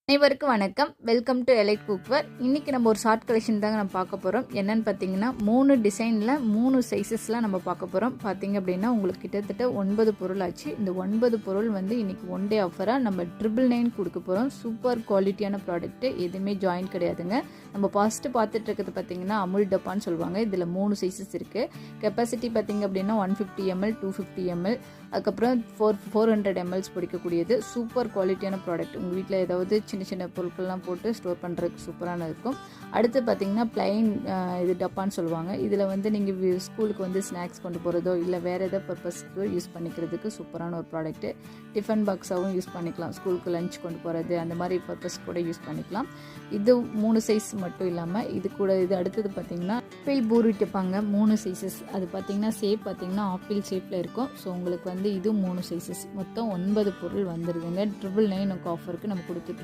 அனைவருக்கும் வணக்கம். Welcome to elite cookware. இன்றைக்கி நம்ம ஒரு ஷார்ட் கலெக்ஷன் தாங்க நம்ம பார்க்க போகிறோம். என்னென்னு பார்த்தீங்கன்னா 3 டிசைனில் 3 சைஸஸ்லாம் நம்ம பார்க்க போகிறோம். பார்த்தீங்க அப்படின்னா உங்களுக்கு கிட்டத்தட்ட 9 பொருள் ஆச்சு. இந்த 9 பொருள் வந்து இன்றைக்கி ஒன் டே ஆஃபராக நம்ம 999 கொடுக்க போகிறோம். சூப்பர் குவாலிட்டியான ப்ராடக்ட்டு, எதுவுமே ஜாயின் கிடையாதுங்க. நம்ம ஃபஸ்ட்டு பார்த்துட்டு இருக்கிறது பார்த்தீங்கன்னா அமுல் டப்பான்னு சொல்லுவாங்க. இதில் 3 சைஸஸ் இருக்குது. கெப்பாசிட்டி பார்த்தீங்க அப்படின்னா 150 ml, 250 ml, அதுக்கப்புறம் 400 ml பிடிக்கக்கூடியது. சூப்பர் குவாலிட்டியான ப்ராடக்ட். உங்கள் வீட்டில் ஏதாவது சின்ன சின்ன பொருட்கள்லாம் போட்டு ஸ்டோர் பண்ணுறதுக்கு சூப்பரான இருக்கும். அடுத்து பார்த்தீங்கன்னா பிளைன் இது டப்பான்னு சொல்லுவாங்க. இதில் வந்து நீங்கள் ஸ்கூலுக்கு வந்து ஸ்நாக்ஸ் கொண்டு போகிறதோ இல்லை வேறு எதாவது பர்பஸ்க்கு யூஸ் பண்ணிக்கிறதுக்கு சூப்பரான ஒரு ப்ராடக்ட்டு. டிஃபன் பாக்ஸாகவும் யூஸ் பண்ணிக்கலாம். ஸ்கூலுக்கு லஞ்ச் கொண்டு போகிறது அந்த மாதிரி பர்பஸ் கூட யூஸ் பண்ணிக்கலாம். இது 3 சைஸ் மட்டும் இல்லாமல் இது அடுத்தது பார்த்தீங்கன்னா ஆப்பிள் பூரி டிப்பாங்க. 3 சைஸஸ். அது பார்த்தீங்கன்னா ஷேப் பார்த்தீங்கன்னா ஆப்பிள் ஷேப்பில் இருக்கும். ஸோ உங்களுக்கு வந்து இது 3 சைஸஸ். மொத்தம் 9 பொருள் வந்துடுதுங்க. 999 ஆஃபருக்கு நம்ம கொடுத்துட்டு